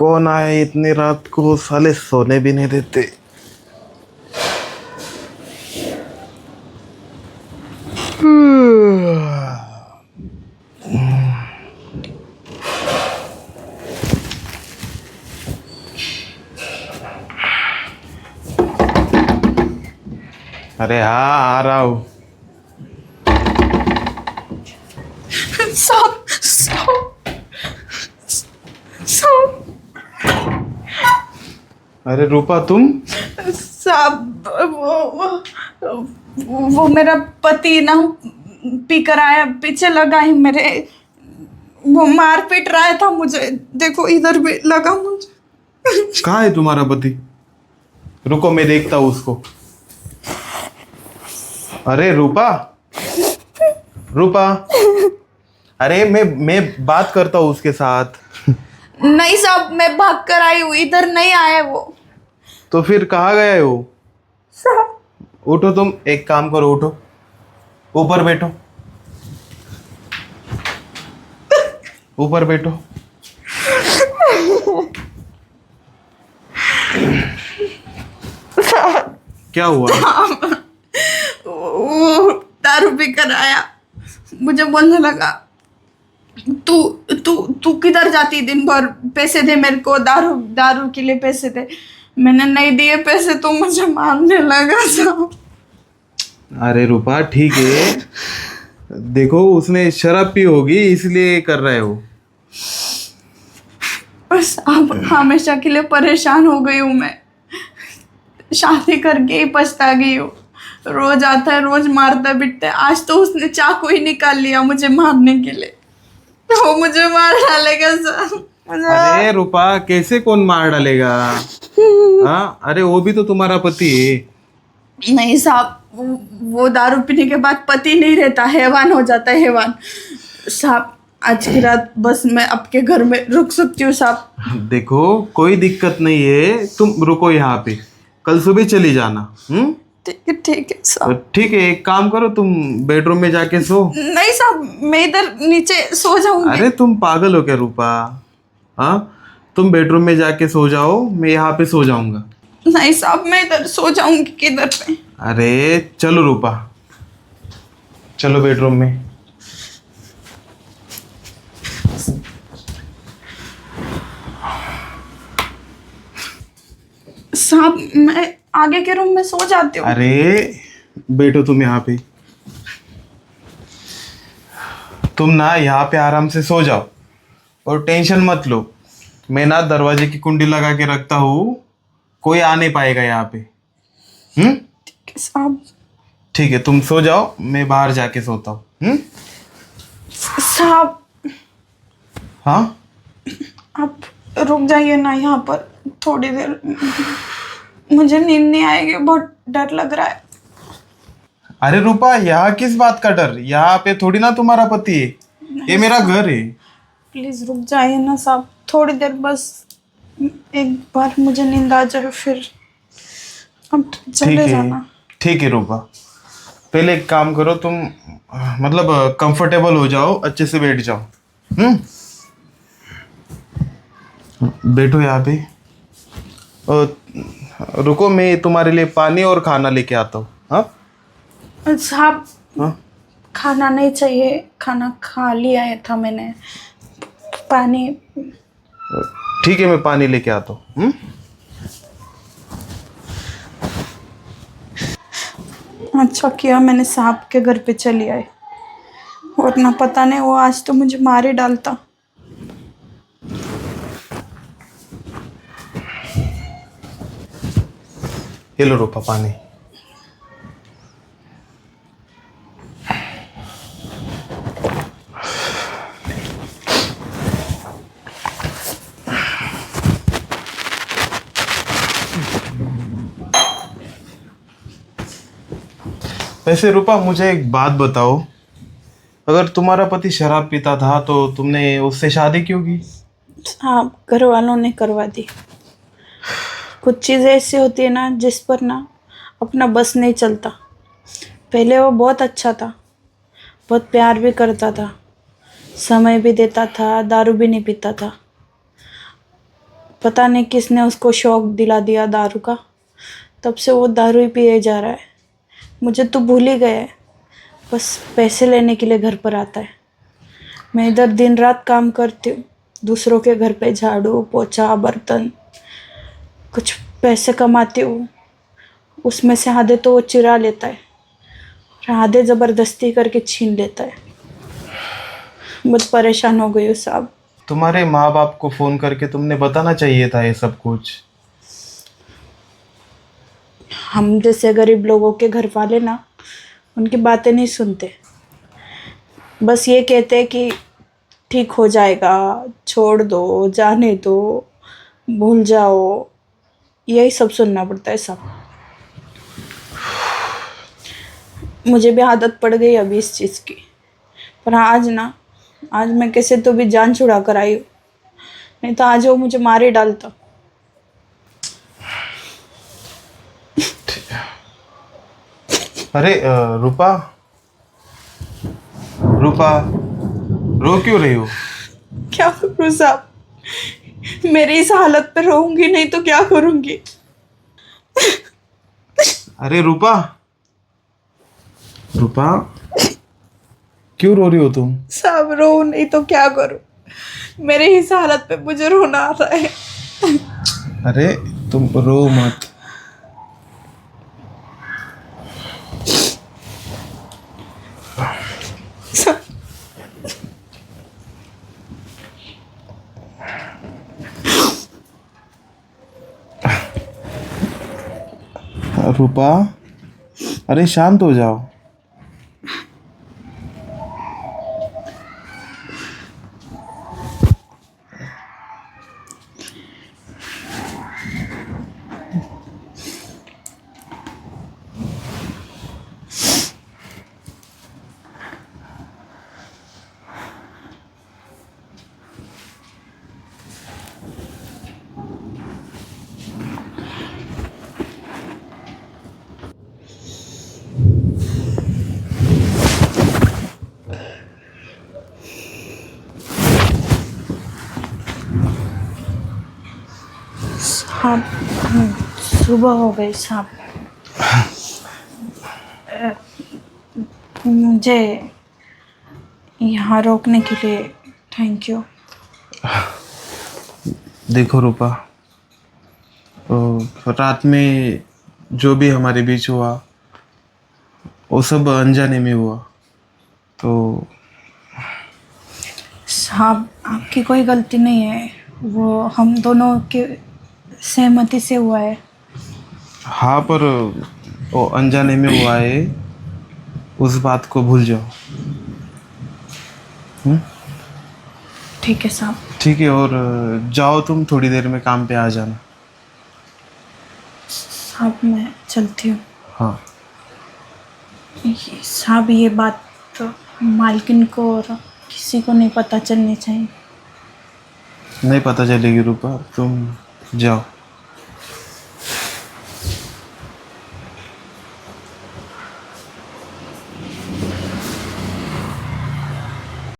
कौन आए इतनी रात को, साले सोने भी नहीं देते। अरे हाँ, आ रहा हूँ। साहब साहब साहब। अरे रूपा तुम? साहब वो मेरा पति ना पी कर आया, पीछे लगा है मेरे, वो मार पीट रहा था मुझे। देखो इधर भी लगा मुझे। कहाँ है तुम्हारा पति? रुको मैं देखता हूँ उसको। अरे रूपा, रूपा, अरे मैं बात करता हूँ उसके साथ। नहीं साहब, मैं भाग कर आई हूँ, इधर नहीं आया वो। तो फिर कहाँ गया है वो? साहब उठो, तुम एक काम करो, उठो, ऊपर बैठो, ऊपर बैठो। क्या हुआ? वो दारू पी कर आया, मुझे बोलने लगा तू तू तू किधर जाती दिन भर, पैसे दे मेरे को, दारू दारू के लिए पैसे दे। मैंने नहीं दिए पैसे तो मुझे मारने लगा साहब। अरे रूपा ठीक है, देखो उसने शराब पी होगी इसलिए कर रहा है वो। बस अब हमेशा के लिए परेशान हो गई हूँ मैं, शादी करके ही पछता गई हूँ। रोज आता है, रोज मारता पिटता है। आज तो उसने चाकू ही निकाल लिया मुझे मारने के लिए, वो मुझे मार डालेगा सर। अरे रूपा, कैसे कौन मार डालेगा? हाँ, अरे वो भी तो तुम्हारा पति है। नहीं साहब, वो दारू पीने के बाद पति नहीं रहता, हैवान हो जाता है, हैवान। साहब आज की रात बस मैं आपके घर में रुक सकती हूँ साहब? देखो कोई दिक्कत नहीं है, तुम रुको यहाँ पे, कल सुबह चली जाना। ठीक है साहब। ठीक है, एक काम करो, तुम बेडरूम में जाके सो। नहीं साहब, मैं इधर नीचे सो जाऊंगी। अरे तुम पागल हो क्या रूपा? हाँ, तुम बेडरूम में जाके सो जाओ, मैं यहाँ पे सो जाऊंगा। नहीं साहब, मैं इधर सो जाऊंगी किधर पे? अरे चलो रूपा, चलो बेडरूम में। साहब मैं आगे के रूम में सो जाती हूँ। अरे बैठो तुम यहाँ पे, तुम ना यहाँ पे आराम से सो जाओ और टेंशन मत लो। मैं ना दरवाजे की कुंडी लगा के रखता हूँ, कोई आ नहीं पाएगा यहाँ पे। ठीक है साहब। ठीक है, तुम सो जाओ, मैं बाहर जाके सोता हूँ। साहब हाँ, आप रुक जाइए ना यहाँ पर थोड़ी देर, मुझे नींद नहीं आएगी, बहुत डर लग रहा है। अरे रूपा, यहाँ किस बात का डर? यहाँ पे थोड़ी ना तुम्हारा पति है, ये मेरा घर है। प्लीज रुक जाइए ना साहब, थोड़ी देर बस, एक बार मुझे नींद आ जाए फिर अब ठीक चले है, जाना। ठीक है रूपा, पहले एक काम करो, तुम मतलब कंफर्टेबल हो जाओ, अच्छे से बैठ जाओ। बैठो यहाँ पे और रुको, मैं तुम्हारे लिए पानी और खाना लेके आता हूँ। हाँ साहब हाँ, खाना नहीं चाहिए, खाना खा लिया है था मैंने। पानी? ठीक है, मैं पानी लेके आता हूँ। अच्छा किया मैंने साहब के घर पे चली आई, वरना पता नहीं वो आज तो मुझे मार ही डालता। ये लो रूपा पानी। वैसे रूपा, मुझे एक बात बताओ, अगर तुम्हारा पति शराब पीता था तो तुमने उससे शादी क्यों की? साहब घर वालों ने करवा दी। कुछ चीज़ें ऐसी होती है ना जिस पर ना अपना बस नहीं चलता। पहले वो बहुत अच्छा था, बहुत प्यार भी करता था, समय भी देता था, दारू भी नहीं पीता था। पता नहीं किसने उसको शौक दिला दिया दारू का, तब से वो दारू ही पिए जा रहा है। मुझे तो भूल ही गया है, बस पैसे लेने के लिए घर पर आता है। मैं इधर दिन रात काम करती हूँ, दूसरों के घर पे झाड़ू पोछा बर्तन, कुछ पैसे कमाती हूँ। उसमें से आधे तो वो चुरा लेता है और आधे ज़बरदस्ती करके छीन लेता है। बहुत परेशान हो गई हूँ साहब। तुम्हारे माँ बाप को फोन करके तुमने बताना चाहिए था ये सब कुछ। हम जैसे गरीब लोगों के घर वाले ना, उनकी बातें नहीं सुनते। बस ये कहते हैं कि ठीक हो जाएगा, छोड़ दो, जाने दो, भूल जाओ, यही सब सुनना पड़ता है सब। मुझे भी आदत पड़ गई अभी इस चीज़ की। पर आज मैं कैसे तो भी जान छुड़ा कर आई हूँ, नहीं तो आज वो मुझे मार ही डालता। अरे रूपा, रूपा, रो क्यों रही हो? क्या करूँ साहब, मेरी इस हालत पे रहूंगी नहीं तो क्या करूंगी। अरे रूपा, रूपा, क्यों रो रही हो तुम? साहब रो नहीं तो क्या करूं, मेरे इस हालत पे मुझे रोना आ रहा है। अरे तुम रो मत। रूपा, अरे शांत हो जाओ। साहब सुबह हो गई साहब। मुझे यहाँ रोकने के लिए थैंक यू। देखो रूपा, रात में जो भी हमारे बीच हुआ वो सब अनजाने में हुआ। तो साहब आपकी कोई गलती नहीं है, वो हम दोनों के सहमति से हुआ है। हाँ, पर वो अनजाने में हुआ है, उस बात को भूल जाओ। ठीक है साहब। ठीक है, और जाओ तुम थोड़ी देर में काम पे आ जाना। साहब मैं चलती हूँ। हाँ। साहब ये बात तो मालकिन को और किसी को नहीं पता चलनी चाहिए। नहीं पता चलेगी रूपा, तुम जाओ।